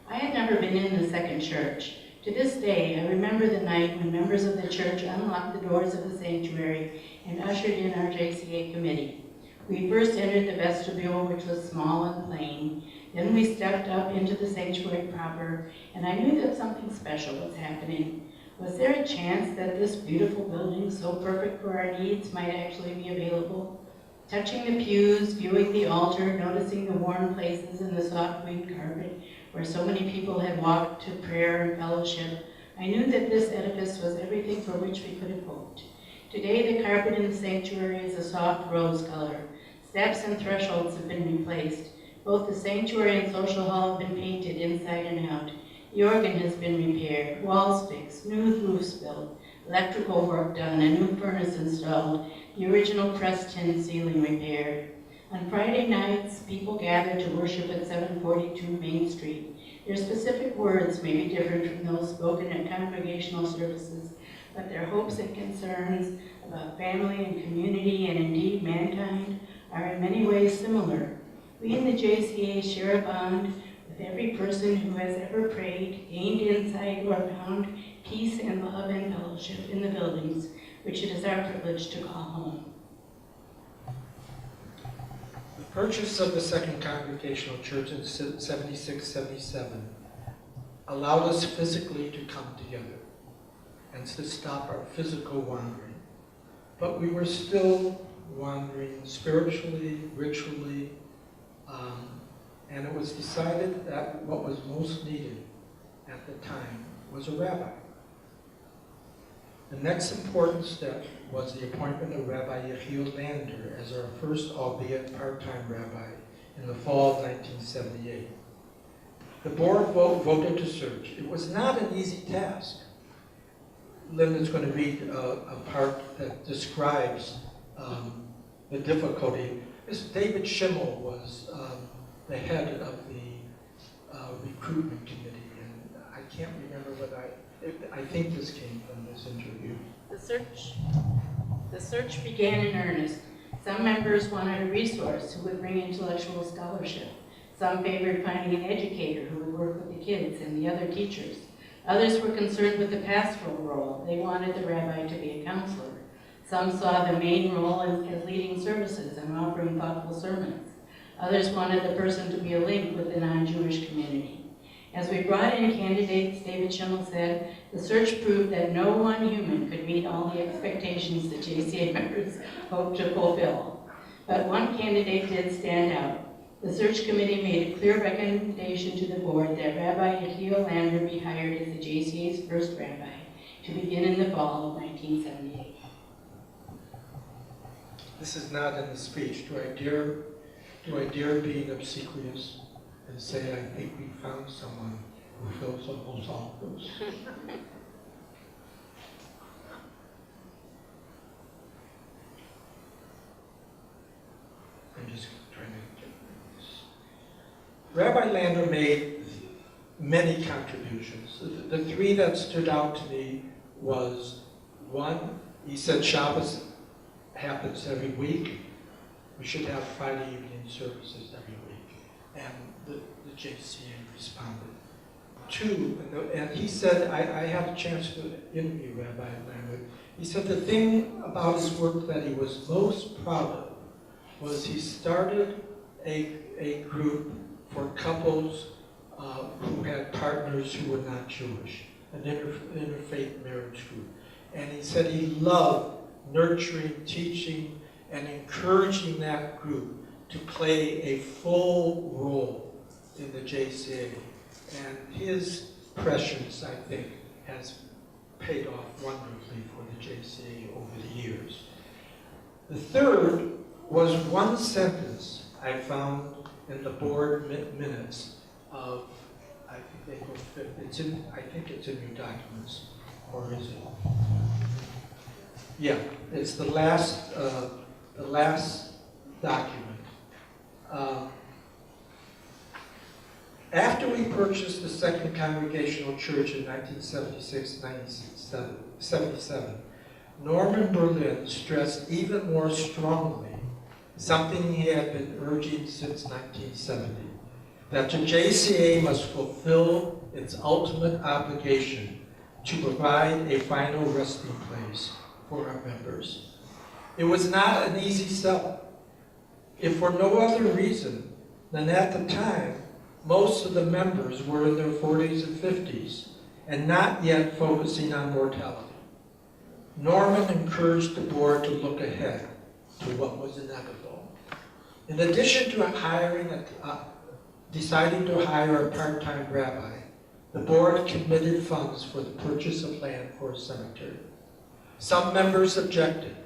I had never been in the second church. To this day, I remember the night when members of the church unlocked the doors of the sanctuary and ushered in our JCA committee. We first entered the vestibule, which was small and plain. Then we stepped up into the sanctuary proper, and I knew that something special was happening. Was there a chance that this beautiful building, so perfect for our needs, might actually be available? Touching the pews, viewing the altar, noticing the worn places in the soft green carpet where so many people had walked to prayer and fellowship, I knew that this edifice was everything for which we could have hoped. Today, the carpet in the sanctuary is a soft rose color. Steps and thresholds have been replaced. Both the sanctuary and social hall have been painted inside and out. The organ has been repaired, walls fixed, new roofs built, electrical work done, a new furnace installed, the original pressed tin ceiling repaired. On Friday nights, people gather to worship at 742 Main Street. Their specific words may be different from those spoken at congregational services, but their hopes and concerns about family and community and indeed mankind are in many ways similar. We in the JCA share a bond with every person who has ever prayed, gained insight, or found peace and love and fellowship in the buildings, which it is our privilege to call home. The purchase of the Second Congregational Church in 76-77 allowed us physically to come together and to stop our physical wandering. But we were still wandering spiritually, ritually, and it was decided that what was most needed at the time was a rabbi. The next important step was the appointment of Rabbi Yechiel Lander as our first, albeit part-time rabbi, in the fall of 1978. The board voted to search. It was not an easy task. Linda's going to read a part that describes the difficulty. Mr. David Schimmel was the head of the recruitment committee, and I can't remember whether I think this came from this interview. The search began in earnest. Some members wanted a resource who would bring intellectual scholarship. Some favored finding an educator who would work with the kids and the other teachers. Others were concerned with the pastoral role. They wanted the rabbi to be a counselor. Some saw the main role as leading services and offering thoughtful sermons. Others wanted the person to be a link with the non-Jewish community. As we brought in candidates, David Schimmel said, the search proved that no one human could meet all the expectations that JCA members hoped to fulfill. But one candidate did stand out. The search committee made a clear recommendation to the board that Rabbi Yechiel Lander be hired as the JCA's first rabbi to begin in the fall of 1978. This is not in the speech. Do I dare be obsequious and say I think we found someone who fills all those? I'm just trying to get this. Rabbi Lander made many contributions. The three that stood out to me was, one, he said Shabbos happens every week. We should have Friday evening services every week. And the JCA responded. Two, and he said, I had a chance to interview Rabbi Lander. He said the thing about his work that he was most proud of was he started a group for couples who had partners who were not Jewish, an interfaith marriage group. And he said he loved nurturing, teaching, and encouraging that group to play a full role in the JCA. And his prescience, I think, has paid off wonderfully for the JCA over the years. The third was one sentence I found in the board minutes of, I think April 5th. I think it's in your documents, or is it? Yeah, it's the last document. After we purchased the Second Congregational Church in 1976-77, Norman Berlin stressed even more strongly something he had been urging since 1970, that the JCA must fulfill its ultimate obligation to provide a final resting place for our members. It was not an easy sell, if for no other reason than at the time, most of the members were in their 40s and 50s and not yet focusing on mortality. Norman encouraged the board to look ahead to what was inevitable. In addition to deciding to hire a part-time rabbi, the board committed funds for the purchase of land for a cemetery. Some members objected.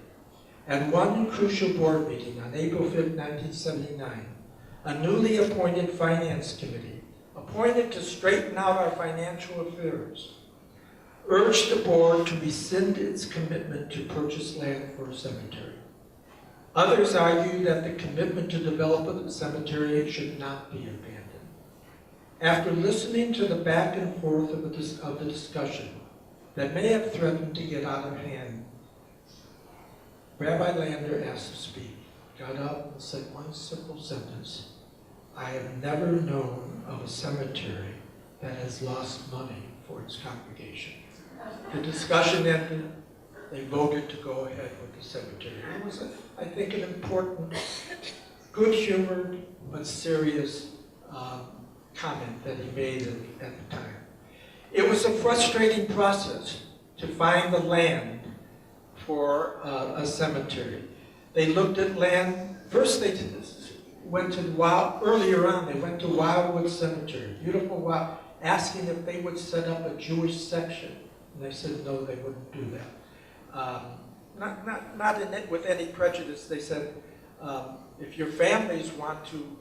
At one crucial board meeting on April 5, 1979, a newly appointed finance committee, appointed to straighten out our financial affairs, urged the board to rescind its commitment to purchase land for a cemetery. Others argued that the commitment to develop a cemetery should not be abandoned. After listening to the back and forth of the discussion that may have threatened to get out of hand, Rabbi Lander asked to speak, got up and said one simple sentence: "I have never known of a cemetery that has lost money for its congregation." The discussion ended. They voted to go ahead with the cemetery. It was, I think, an important, good-humored, but serious comment that he made at the time. It was a frustrating process to find the land for a cemetery. They looked at land. First, they went to earlier on, they went to Wildwood Cemetery, beautiful Wild, asking if they would set up a Jewish section. And they said no, they wouldn't do that. Not in it with any prejudice. They said, if your families want to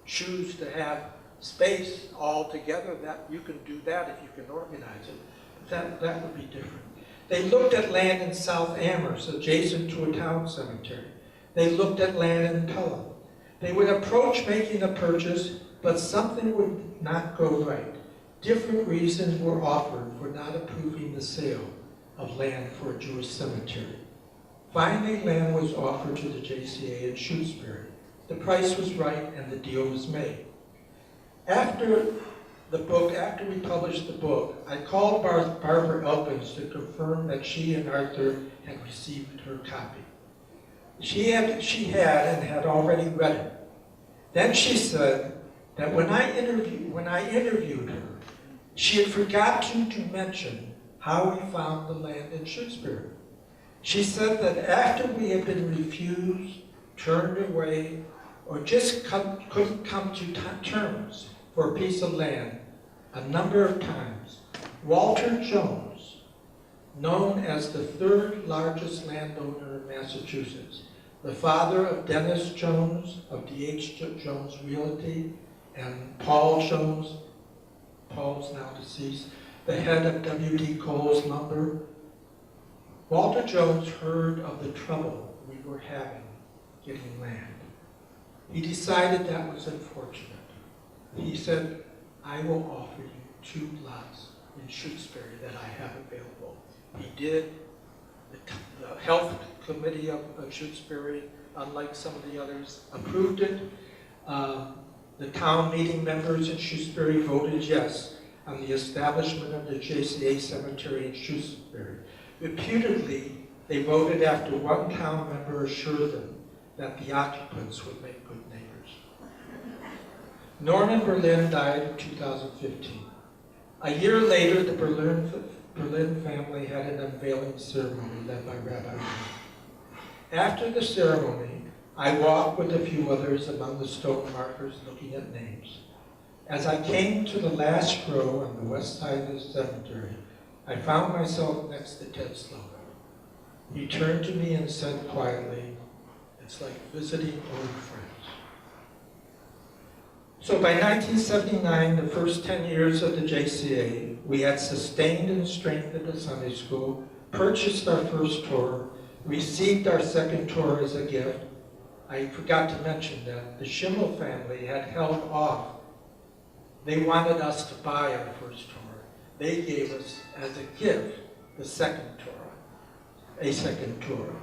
choose to have space all together, that you can do that if you can organize it. That would be different. They looked at land in South Amherst, adjacent to a town cemetery. They looked at land in Talan. They would approach making a purchase, but something would not go right. Different reasons were offered for not approving the sale of land for a Jewish cemetery. Finally, land was offered to the JCA in Shrewsbury. The price was right and the deal was made. After we published the book, I called Barbara Elkins to confirm that she and Arthur had received her copy. She had and had already read it. Then she said that when I interviewed her, she had forgotten to mention how we found the land in Shrewsbury. She said that after we had been refused, turned away, or just couldn't come to terms for a piece of land a number of times, Walter Jones, known as the third largest landowner in Massachusetts, the father of Dennis Jones of D.H. Jones Realty and Paul Jones, Paul's now deceased, the head of W.D. Cole's Lumber. Walter Jones heard of the trouble we were having getting land. He decided that was unfortunate. He said, "I will offer you 2 lots in Shrewsbury that I have available." He did. The health committee of Shrewsbury, unlike some of the others, approved it. The town meeting members in Shrewsbury voted yes on the establishment of the JCA cemetery in Shrewsbury. Reputedly, they voted after one town member assured them that the occupants would make good neighbors. Norman Berlin died in 2015. A year later, the Berlin family had an unveiling ceremony led by Rabbi Ben. After the ceremony, I walked with a few others among the stone markers looking at names. As I came to the last row on the west side of the cemetery, I found myself next to Ted Sloan. He turned to me and said quietly, "It's like visiting old friends." So by 1979, the first 10 years of the JCA, we had sustained and strengthened the Sunday school, purchased our first Torah, received our second Torah as a gift. I forgot to mention that the Schimmel family had held off. They wanted us to buy our first Torah. They gave us as a gift the second Torah, a second Torah.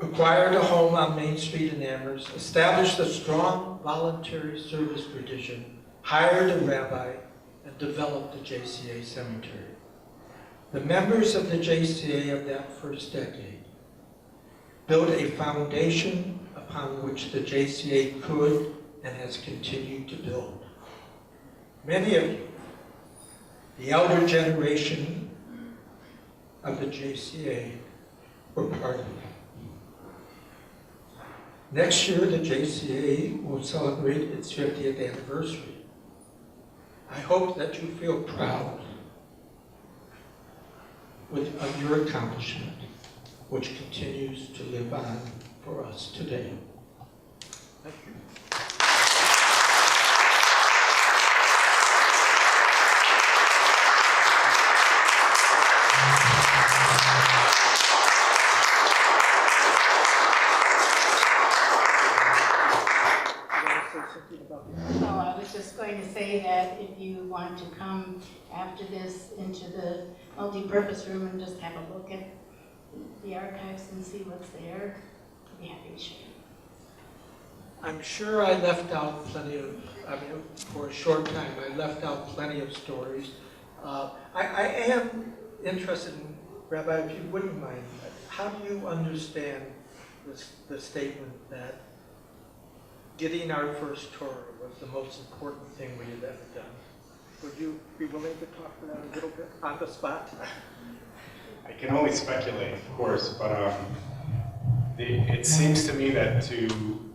Acquired a home on Main Street in Amherst, established a strong voluntary service tradition, hired a rabbi, and developed the JCA cemetery. The members of the JCA of that first decade built a foundation upon which the JCA could and has continued to build. Many of you, the elder generation of the JCA, were part of that. Next year, the JCA will celebrate its 50th anniversary. I hope that you feel proud of your accomplishment, which continues to live on for us today. Thank you. Oh, I was just going to say that if you want to come after this into the multi-purpose room and just have a look at the archives and see what's there, I'd be happy to share. I'm sure I left out plenty of, for a short time, I left out plenty of stories. I am interested in, Rabbi, if you wouldn't mind, how do you understand the statement that getting our first Torah was the most important thing we had ever done? Would you be willing to talk to that a little bit on the spot? I can only speculate, of course, but it seems to me that to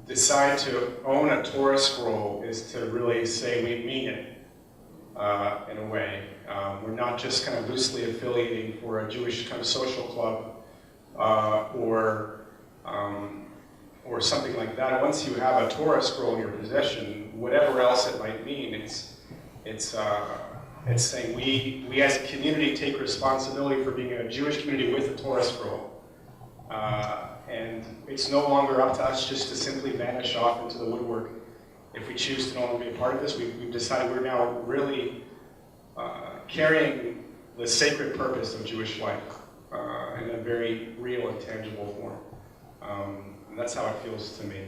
decide to own a Torah scroll is to really say we mean it in a way. We're not just kind of loosely affiliating for a Jewish kind of social club or something like that. Once you have a Torah scroll in your possession, whatever else it might mean, it's saying we as a community take responsibility for being a Jewish community with a Torah scroll. And it's no longer up to us just to simply vanish off into the woodwork. If we choose to no longer be a part of this, we've decided we're now really carrying the sacred purpose of Jewish life in a very real and tangible form. And that's how it feels to me.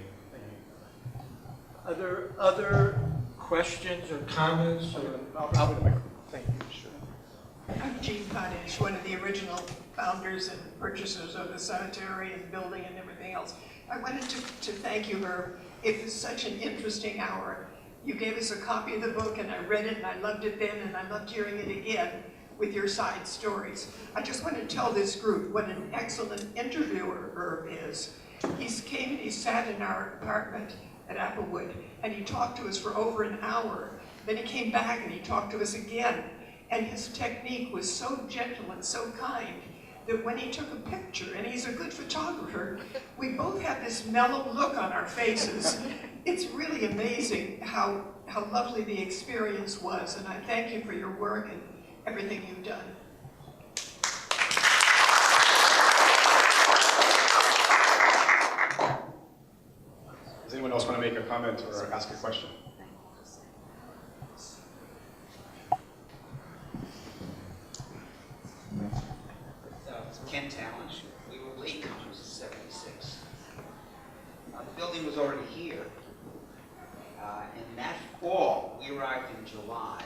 Are there other questions or comments? Thank you. Sure. I'm Jeanne Potash, one of the original founders and purchasers of the cemetery and building and everything else. I wanted to thank you, Herb. It was such an interesting hour. You gave us a copy of the book and I read it and I loved it then and I loved hearing it again with your side stories. I just want to tell this group what an excellent interviewer Herb is. He came and he sat in our apartment at Applewood and he talked to us for over an hour. Then he came back and he talked to us again. And his technique was so gentle and so kind that when he took a picture, and he's a good photographer, we both had this mellow look on our faces. It's really amazing how lovely the experience was, and I thank you for your work and everything you've done. Does anyone else want to make a comment or ask a question? Ken Talan. We were late comers in '76. The building was already here. And that fall, we arrived in July.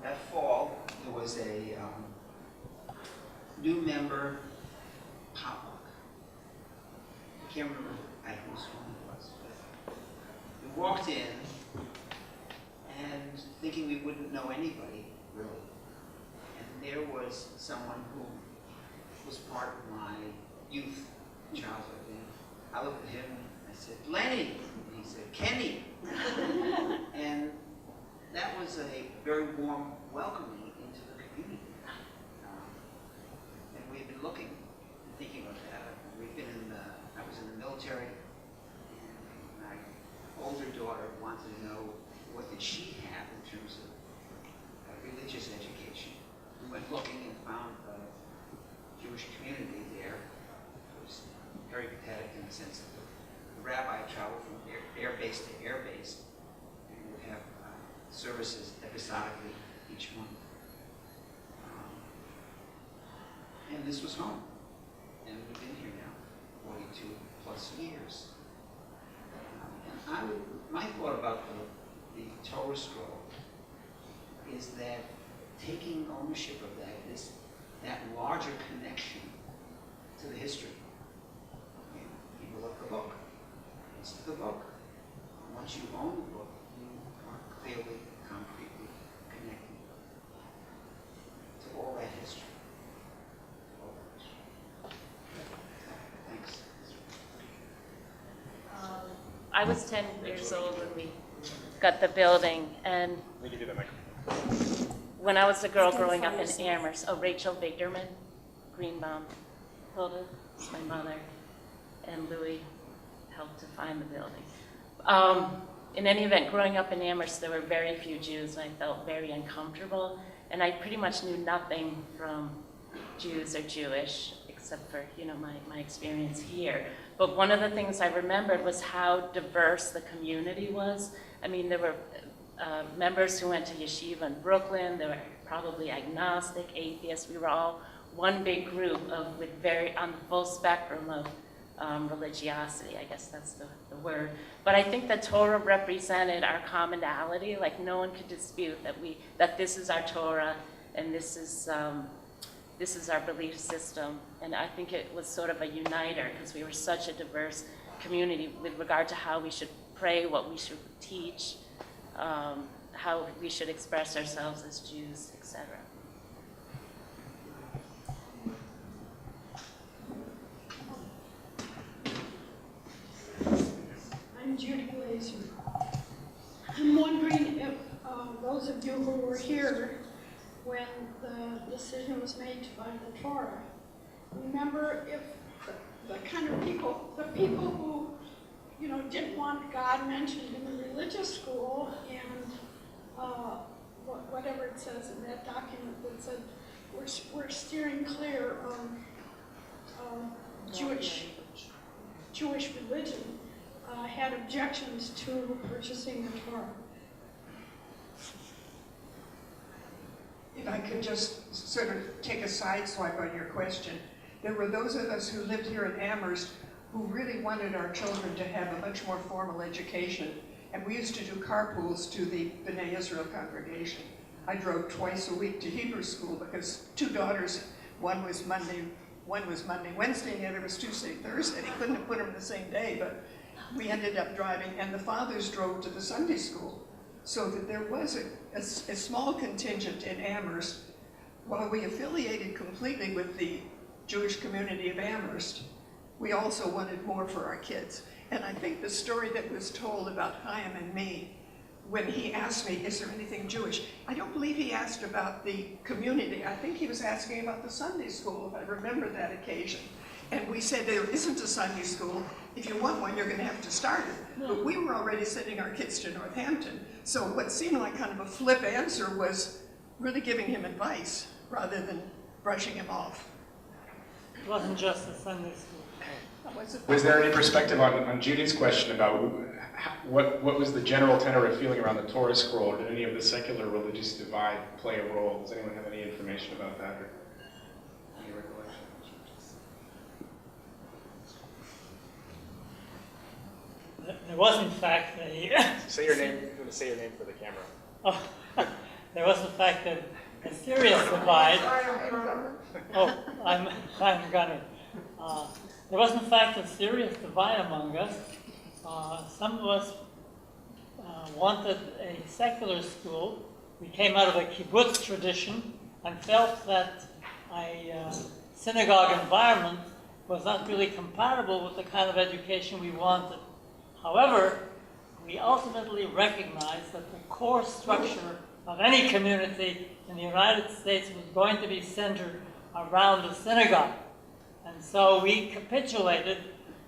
That fall, there was a new member potluck. I can't remember whose home it was. But we walked in and thinking we wouldn't know anybody, really. And there was someone who was part of my youth, childhood. And I looked at him and I said, Lenny. And he said, Kenny. And that was a very warm welcoming into the community. And we had been looking and thinking about that. We'd been I was in the military, and my older daughter wanted to know what did she have in terms of religious education. We went looking and found Jewish community there. It was very pathetic in the sense that the rabbi traveled from air base to air base and would have services episodically each month. And this was home. And we've been here now 42 plus years. And my thought about the Torah scroll is that taking ownership of that is that larger connection to the history. People look the book. It's the book. Once you own the book, you are clearly, concretely connected to all that history. All that history. Thanks. I was 10 years old when we got the building, and when I was a girl growing up in Amherst, Rachel Vigderman, Greenbaum, Hilda is my mother, and Louis helped to find the building. In any event, growing up in Amherst, there were very few Jews, and I felt very uncomfortable, and I pretty much knew nothing from Jews or Jewish, except for, my experience here. But one of the things I remembered was how diverse the community was. I mean, there were members who went to yeshiva in Brooklyn. There were probably agnostic, atheists. We were all one big group with on the full spectrum of religiosity. I guess that's the word. But I think the Torah represented our commonality. Like, no one could dispute that this is our Torah, and this is our belief system. And I think it was sort of a uniter, because we were such a diverse community with regard to how we should pray, what we should teach, how we should express ourselves as Jews, etc. I'm Judy Glaser. I'm wondering if those of you who were here when the decision was made to buy the Torah, remember if the kind of people, the people who, didn't want God mentioned in the religious school, and whatever it says in that document that said we're steering clear of Jewish religion, had objections to purchasing the Torah. If I could just sort of take a side swipe on your question, there were those of us who lived here in Amherst who really wanted our children to have a much more formal education, and we used to do carpools to the B'nai Israel congregation. I drove twice a week to Hebrew school because two daughters, one was Monday, Wednesday, and the other was Tuesday, Thursday. He couldn't have put them the same day, but we ended up driving, and the fathers drove to the Sunday school, so that there was a small contingent in Amherst. While we affiliated completely with the Jewish Community of Amherst, we also wanted more for our kids. And I think the story that was told about Haim and me, when he asked me, is there anything Jewish? I don't believe he asked about the community. I think he was asking about the Sunday school, if I remember that occasion. And we said, there isn't a Sunday school. If you want one, you're going to have to start it. But we were already sending our kids to Northampton. So what seemed like kind of a flip answer was really giving him advice rather than brushing him off. It wasn't just a Sunday school. Was there any perspective on Judy's question about what was the general tenor of feeling around the Torah scroll, or did any of the secular religious divide play a role? Does anyone have any information about that, or any recollection? There was in fact a... Say your name. You want to say your name for the camera? Oh, there was in fact a serious divide. Oh, I'm Haim Gunner. There was in fact a serious divide among us. Some of us wanted a secular school. We came out of a kibbutz tradition and felt that a synagogue environment was not really compatible with the kind of education we wanted. However, we ultimately recognized that the core structure of any community in the United States was going to be centered around the synagogue. And so we capitulated,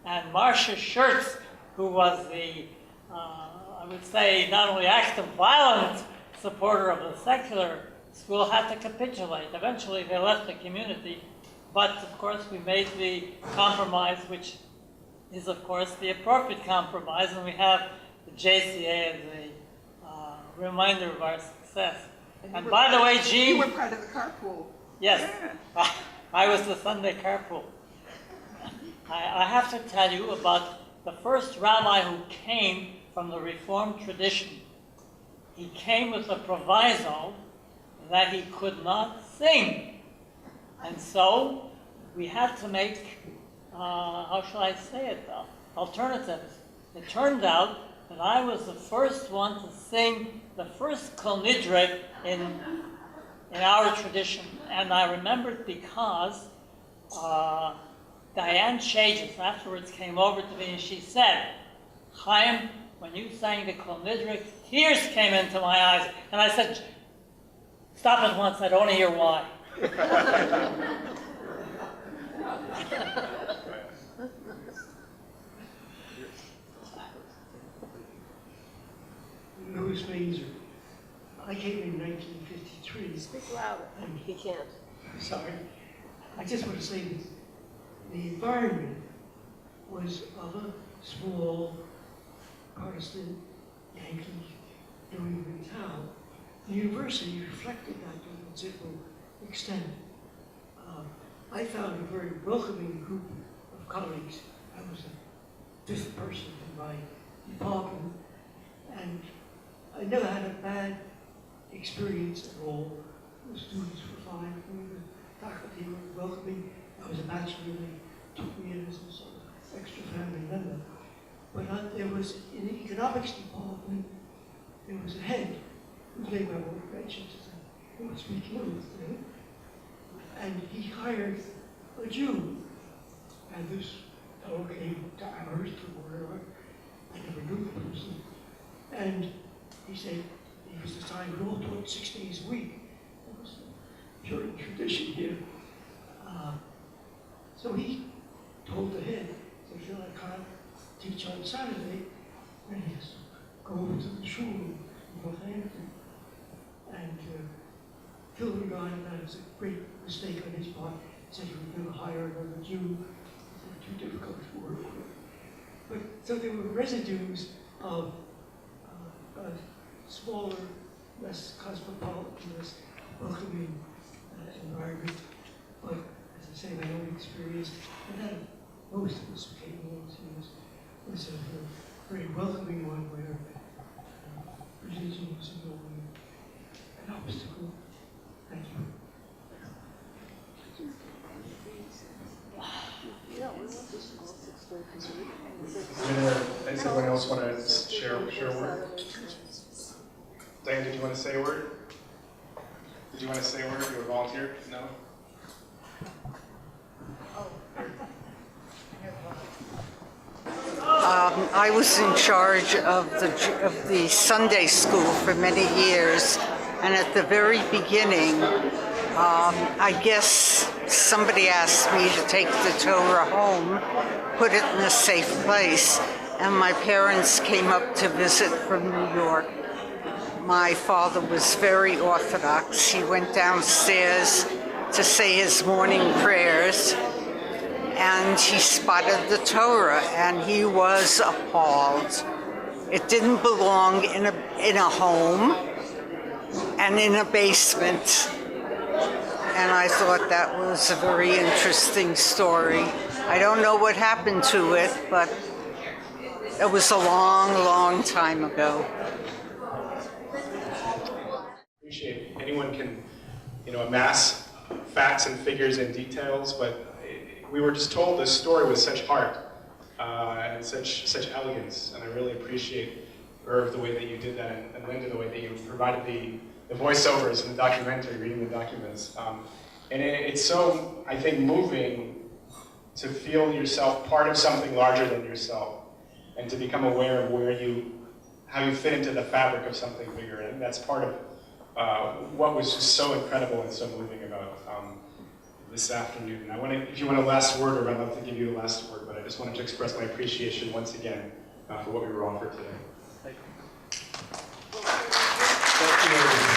and Marcia Schertz, who was the, I would say, not only active, violent supporter of the secular school, had to capitulate. Eventually they left the community, but of course we made the compromise, which is of course the appropriate compromise, and we have the JCA as a reminder of our success. And by the way, Jeanne... You were part of the carpool. Yes. Yeah. I was the Sunday carpool. I have to tell you about the first rabbi who came from the Reformed tradition. He came with a proviso that he could not sing. And so we had to make, how shall I say it, alternatives. It turned out that I was the first one to sing the first Kol Nidre in our tradition. And I remember it because Diane Chages afterwards came over to me and she said, Chaim, when you sang the Kol Nidre, tears came into my eyes. And I said, stop it once, I don't want to hear why. Louis Glaser. I came in 1953. Speak louder. He can't. I'm sorry. I just want to say that the environment was of a small Protestant Yankee New England town. The university reflected that to a considerable extent. I found a very welcoming group of colleagues. I was the 5th person in my department, and I never had a bad experience at all. The students were fine, the faculty were welcoming. I was a bachelor, and they took me in as a sort of extra family member. But there was, in the economics department, there was a head whose name I won't mention, who was speaking with, and he hired a Jew. And this fellow came to Amherst or wherever. I never knew the person. And he said he was assigned, we all taught 6 days a week. That was the Puritan tradition here. So he told the head, he said, Phil, I can't teach on Saturday. And he has to go over to the shul in Northampton. And Phil regarded that as a great mistake on his part. He said he would never hire another Jew. They were too difficult to work with. But so there were residues of a smaller, less cosmopolitan, less welcoming environment. But as I say, my own experience, and that most of us who came along was a very welcoming one where religion was no longer an obstacle. Thank you. Does anyone else want to share a word? Diane, did you want to say a word? Did you want to say a word? You were volunteer? No? I was in charge of the Sunday school for many years, and at the very beginning, I guess somebody asked me to take the Torah home, put it in a safe place, and my parents came up to visit from New York. My father was very Orthodox. He went downstairs to say his morning prayers, and he spotted the Torah, and he was appalled. It didn't belong in a home and in a basement. And I thought that was a very interesting story. I don't know what happened to it, but it was a long, long time ago. Appreciate anyone can, amass facts and figures and details, but we were just told this story with such heart and such elegance, and I really appreciate Irv the way that you did that, and Linda the way that you provided the voiceovers and the documentary, reading the documents. And it's so, I think, moving to feel yourself part of something larger than yourself, and to become aware of how you fit into the fabric of something bigger. And that's part of what was just so incredible and so moving about this afternoon. If you want a last word, or I'd love to give you a last word, but I just wanted to express my appreciation once again for what we were offered today. Thank you.